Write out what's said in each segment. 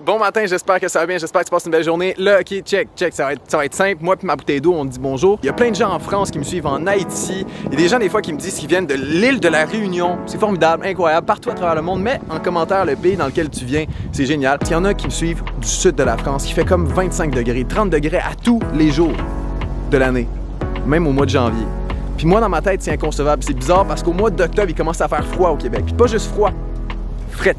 Bon matin, j'espère que ça va bien, j'espère que tu passes une belle journée. Là, ok, check, ça va être simple. Moi puis ma bouteille d'eau, on dit bonjour. Il y a plein de gens en France qui me suivent, en Haïti. Il y a des gens des fois qui me disent qu'ils viennent de l'île de la Réunion. C'est formidable, incroyable, partout à travers le monde. Mets en commentaire le pays dans lequel tu viens, c'est génial. Il y en a qui me suivent du sud de la France, qui fait comme 25 degrés, 30 degrés à tous les jours de l'année, même au mois de janvier. Puis moi, dans ma tête, c'est inconcevable. C'est bizarre parce qu'au mois d'octobre, il commence à faire froid au Québec. Puis pas juste froid, frette.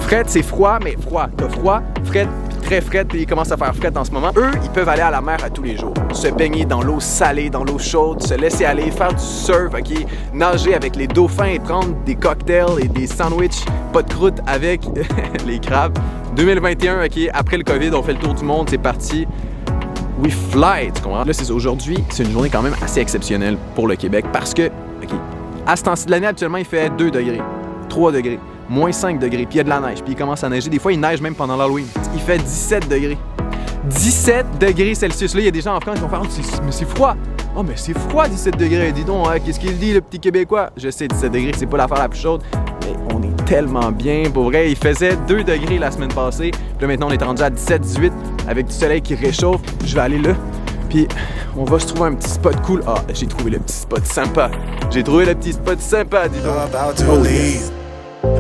Fret, c'est froid, mais froid. T'as froid, fret, puis très fret, puis il commence à faire fret en ce moment. Eux, ils peuvent aller à la mer à tous les jours. Se baigner dans l'eau salée, dans l'eau chaude, se laisser aller, faire du surf, ok? Nager avec les dauphins et prendre des cocktails et des sandwichs, pas de croûte avec les crabes. 2021, ok? Après le COVID, on fait le tour du monde, c'est parti. We fly, tu comprends? Là, c'est aujourd'hui, c'est une journée quand même assez exceptionnelle pour le Québec parce que, ok, à ce temps-ci de l'année, actuellement, il fait 2 degrés, 3 degrés. Moins 5 degrés, puis il y a de la neige, puis il commence à neiger. Des fois, il neige même pendant l'Halloween. Il fait 17 degrés. 17 degrés Celsius. Là, il y a des gens en France qui vont faire « Mais c'est froid! » « Oh, mais c'est froid, 17 degrés! Dis donc, hein, qu'est-ce qu'il dit, le petit Québécois? » Je sais, 17 degrés, c'est pas l'affaire la plus chaude, mais on est tellement bien. Pour vrai, il faisait 2 degrés la semaine passée. Puis là, maintenant, on est rendu à 17, 18, avec du soleil qui réchauffe. Je vais aller là, puis on va se trouver un petit spot cool. Ah, j'ai trouvé le petit spot sympa. J'ai trouvé le petit spot sympa, dis donc. Oh, yes.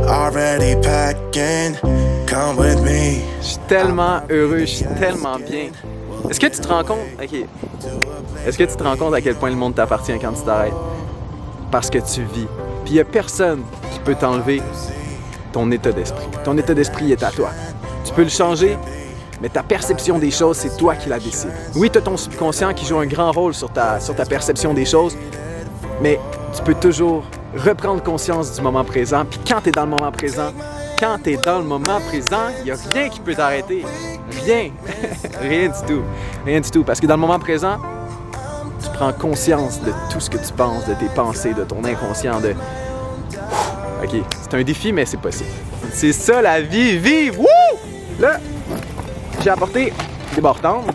Already packing, come with me. Je suis tellement heureux, je suis tellement bien. Est-ce que tu te rends compte, ok, est-ce que tu te rends compte à quel point le monde t'appartient quand tu t'arrêtes? Parce que tu vis. Puis il n'y a personne qui peut t'enlever ton état d'esprit. Ton état d'esprit est à toi. Tu peux le changer, mais ta perception des choses, c'est toi qui la décides. Oui, tu as ton subconscient qui joue un grand rôle sur ta perception des choses, mais tu peux toujours reprendre conscience du moment présent. Puis quand t'es dans le moment présent, il n'y a rien qui peut t'arrêter. Rien. Rien du tout. Rien du tout. Parce que dans le moment présent, tu prends conscience de tout ce que tu penses, de tes pensées, de ton inconscient, de... OK, c'est un défi, mais c'est possible. C'est ça la vie, vive! Wouh! Là, j'ai apporté des bartendres.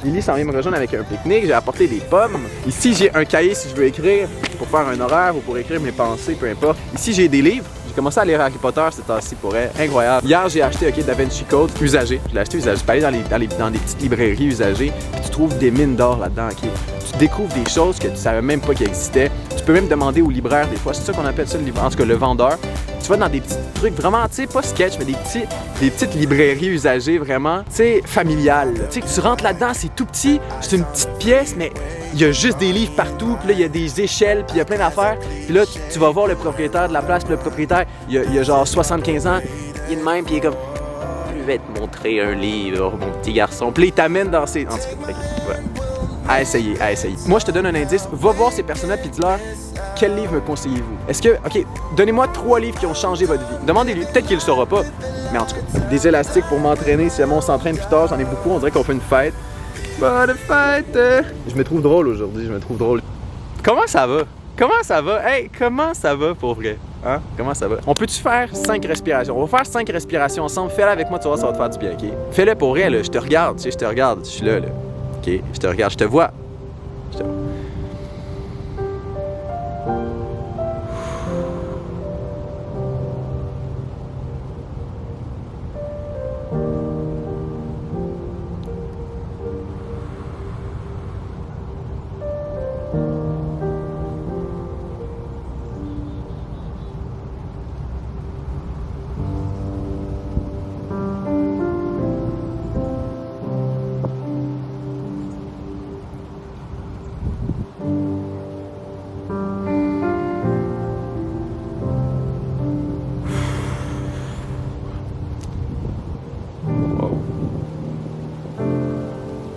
Lily s'en vient me rejoindre avec un pique-nique. J'ai apporté des pommes. Ici, j'ai un cahier si je veux écrire, pour faire un horaire ou pour écrire mes pensées, peu importe. Ici, j'ai des livres. J'ai commencé à lire Harry Potter cette temps-ci pour elle. Incroyable. Hier, j'ai acheté Da Vinci Code usagé. Je l'ai acheté usagé. Tu peux aller dans des petites librairies usagées, puis tu trouves des mines d'or là-dedans. Okay? Tu découvres des choses que tu savais même pas qu'elles existaient. Tu peux même demander au libraire des fois. C'est ça qu'on appelle ça, en tout cas le vendeur. Tu vas dans des petits trucs vraiment, tu sais, pas sketch, mais des petites librairies usagées vraiment, tu sais, familiales. Tu sais, tu rentres là-dedans, c'est tout petit, c'est une petite pièce, mais il y a juste des livres partout, puis là, il y a des échelles, puis il y a plein d'affaires. Puis là, tu vas voir le propriétaire de la place, puis le propriétaire, il a genre 75 ans, il est de même, puis il est comme « Je vais te montrer un livre, mon petit garçon. » Puis là, il t'amène dans ses... En tout cas, voilà. À essayer. Moi, je te donne un indice, va voir ces personnes-là, puis dis-leur quel livre me conseillez-vous? Est-ce que, OK, donnez-moi 3 livres qui ont changé votre vie. Demandez-lui, peut-être qu'il le saura pas, mais en tout cas, des élastiques pour m'entraîner, si jamais on s'entraîne plus tard, j'en ai beaucoup, on dirait qu'on fait une fête. Bonne fête! Je me trouve drôle aujourd'hui, Comment ça va? Hey, comment ça va pour vrai? Hein? Comment ça va? On peut-tu faire 5 respirations? On va faire 5 respirations ensemble, fais-le avec moi, tu vas voir, ça va te faire du bien, OK? Fais-le pour vrai, là, je te regarde, tu sais, je suis là, OK? Je te regarde, je te vois.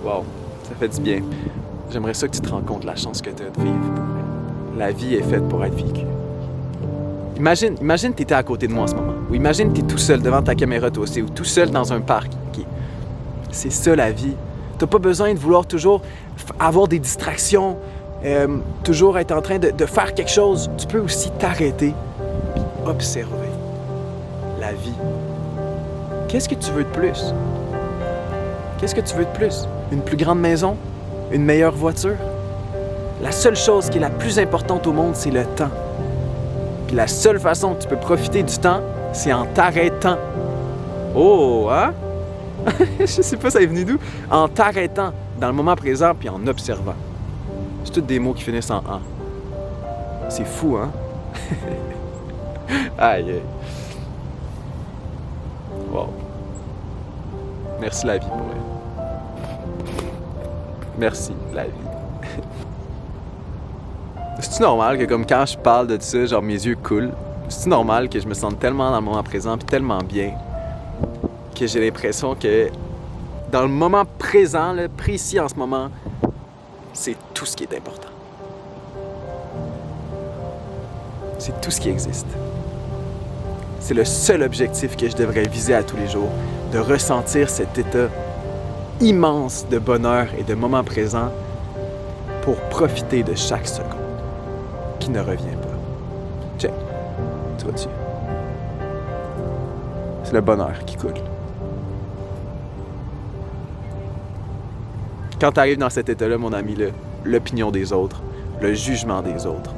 Wow, ça fait du bien. J'aimerais ça que tu te rends compte de la chance que tu as de vivre. La vie est faite pour être vécue. Imagine que tu étais à côté de moi en ce moment. Ou imagine que tu es tout seul devant ta caméra toi aussi, ou tout seul dans un parc. Okay. C'est ça la vie. Tu n'as pas besoin de vouloir toujours avoir des distractions, toujours être en train de faire quelque chose. Tu peux aussi t'arrêter et observer la vie. Qu'est-ce que tu veux de plus? Qu'est-ce que tu veux de plus? Une plus grande maison? Une meilleure voiture? La seule chose qui est la plus importante au monde, c'est le temps. Puis la seule façon que tu peux profiter du temps, c'est en t'arrêtant. Oh, hein? Je sais pas, ça est venu d'où? En t'arrêtant dans le moment présent puis en observant. C'est tous des mots qui finissent en « en ». C'est fou, hein? Aïe, aïe. Wow. Merci la vie pour elle. Merci la vie. C'est-tu normal que comme quand je parle de ça, genre mes yeux coulent? C'est-tu normal que je me sente tellement dans le moment présent puis tellement bien que j'ai l'impression que dans le moment présent, là, précis en ce moment, c'est tout ce qui est important. C'est tout ce qui existe. C'est le seul objectif que je devrais viser à tous les jours, de ressentir cet état immense de bonheur et de moment présent pour profiter de chaque seconde qui ne revient pas. Check. Tu vois dessus. C'est le bonheur qui coule. Quand tu arrives dans cet état-là, mon ami, l'opinion des autres, le jugement des autres,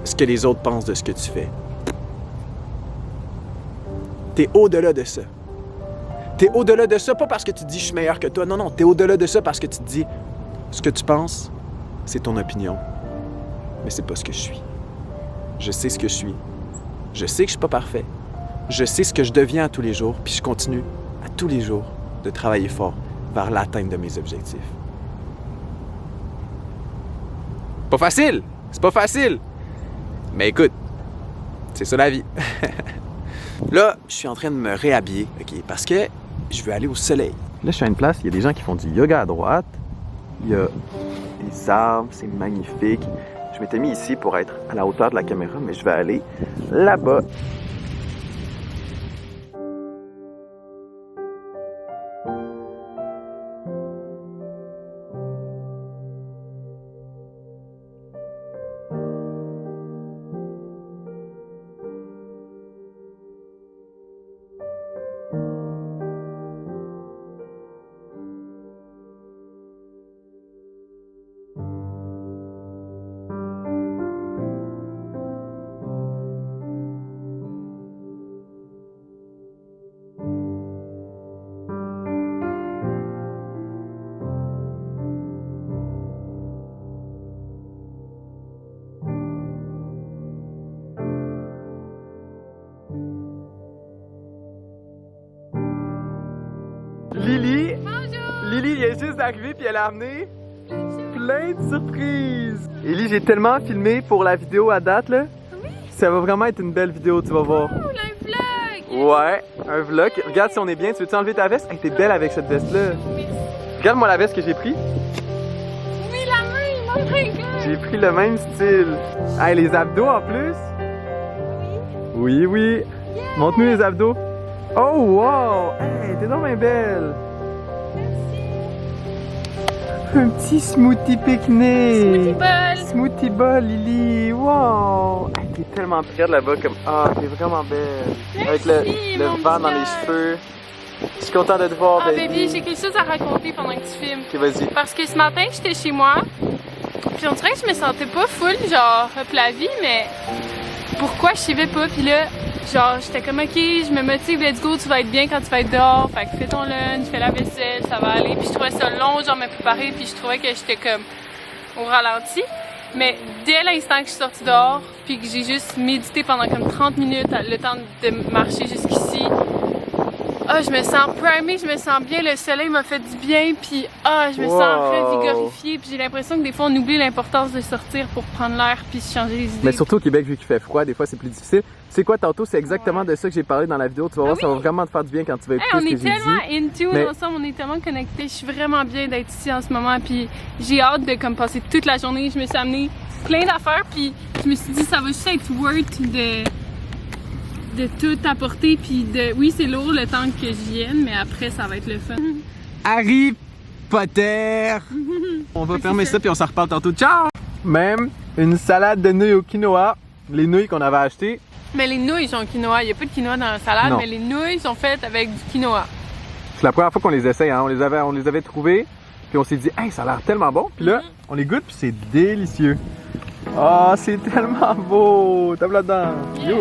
ce que les autres pensent de ce que tu fais, t'es au-delà de ça. T'es au-delà de ça, pas parce que tu te dis « je suis meilleur que toi ». Non, non, t'es au-delà de ça parce que tu te dis « ce que tu penses, c'est ton opinion, mais c'est pas ce que je suis. Je sais ce que je suis. Je sais que je suis pas parfait. Je sais ce que je deviens à tous les jours, puis je continue à tous les jours de travailler fort vers l'atteinte de mes objectifs. » Pas facile! C'est pas facile! Mais écoute, c'est ça la vie. Là, je suis en train de me réhabiller, OK, parce que je veux aller au soleil. Là, je suis à une place, il y a des gens qui font du yoga à droite. Il y a des arbres, c'est magnifique. Je m'étais mis ici pour être à la hauteur de la caméra, mais je vais aller là-bas. Lily, bonjour. Lily vient juste d'arriver puis elle a amené plein de surprises. Lily, j'ai tellement filmé pour la vidéo à date là. Oui. Ça va vraiment être une belle vidéo, tu vas voir. Oh, un vlog. Ouais, un vlog. Regarde si on est bien. Tu veux-tu enlever ta veste? Hey, t'es belle avec cette veste là. Oui. Regarde-moi la veste que j'ai pris. Oui, la même. Oh my god. J'ai pris le même style. Hey, les abdos en plus. Oui. Oui, oui. Yeah. Montre-nous les abdos. Oh wow! Hey, t'es donc bien belle! Merci! Un petit smoothie pique-nique! Smoothie ball! Smoothie ball, Lily! Wow! Hey, t'es tellement belle là-bas comme... Ah, t'es vraiment belle! Merci, avec le vent dans les cheveux. Je suis content de te voir, baby! Baby, j'ai quelque chose à raconter pendant que tu filmes. Ok, vas-y. Parce que ce matin, j'étais chez moi, puis on dirait que je me sentais pas full, genre, up la vie, mais... Pourquoi je savais pas, puis là... Genre, j'étais comme, ok, je me motive, let's go, tu vas être bien quand tu vas être dehors. Fait que fais ton lunch, fais la vaisselle, ça va aller. Puis je trouvais ça long, genre, me préparer, puis je trouvais que j'étais comme au ralenti. Mais dès l'instant que je suis sortie dehors, puis que j'ai juste médité pendant comme 30 minutes, le temps de marcher jusqu'ici, ah, je me sens primée, je me sens bien, le soleil m'a fait du bien, puis ah, je me sens revigorifiée, puis j'ai l'impression que des fois on oublie l'importance de sortir pour prendre l'air puis se changer les idées. Mais surtout au Québec, vu qu'il fait froid, des fois c'est plus difficile. Tu sais quoi, tantôt, c'est exactement de ça que j'ai parlé dans la vidéo. Tu vas voir, ça va vraiment te faire du bien quand tu vas écouter ce que j'ai dit. On est tellement into ensemble, on est tellement connectés. Je suis vraiment bien d'être ici en ce moment, puis j'ai hâte de comme passer toute la journée. Je me suis amené plein d'affaires, puis je me suis dit ça va juste être worth de tout apporter, puis de... Oui, c'est lourd le temps que je vienne, mais après, ça va être le fun. Harry Potter! On va fermer ça, puis on s'en reparle tantôt. Ciao! Même une salade de nouilles au quinoa. Les nouilles qu'on avait achetées. Mais les nouilles sont quinoa. Il n'y a pas de quinoa dans la salade, mais les nouilles sont faites avec du quinoa. C'est la première fois qu'on les essaye, hein. On les avait trouvées, puis on s'est dit, hey, ça a l'air tellement bon. Puis là, on les goûte, puis c'est délicieux. Ah, c'est tellement beau! Tape là-dedans! Yo!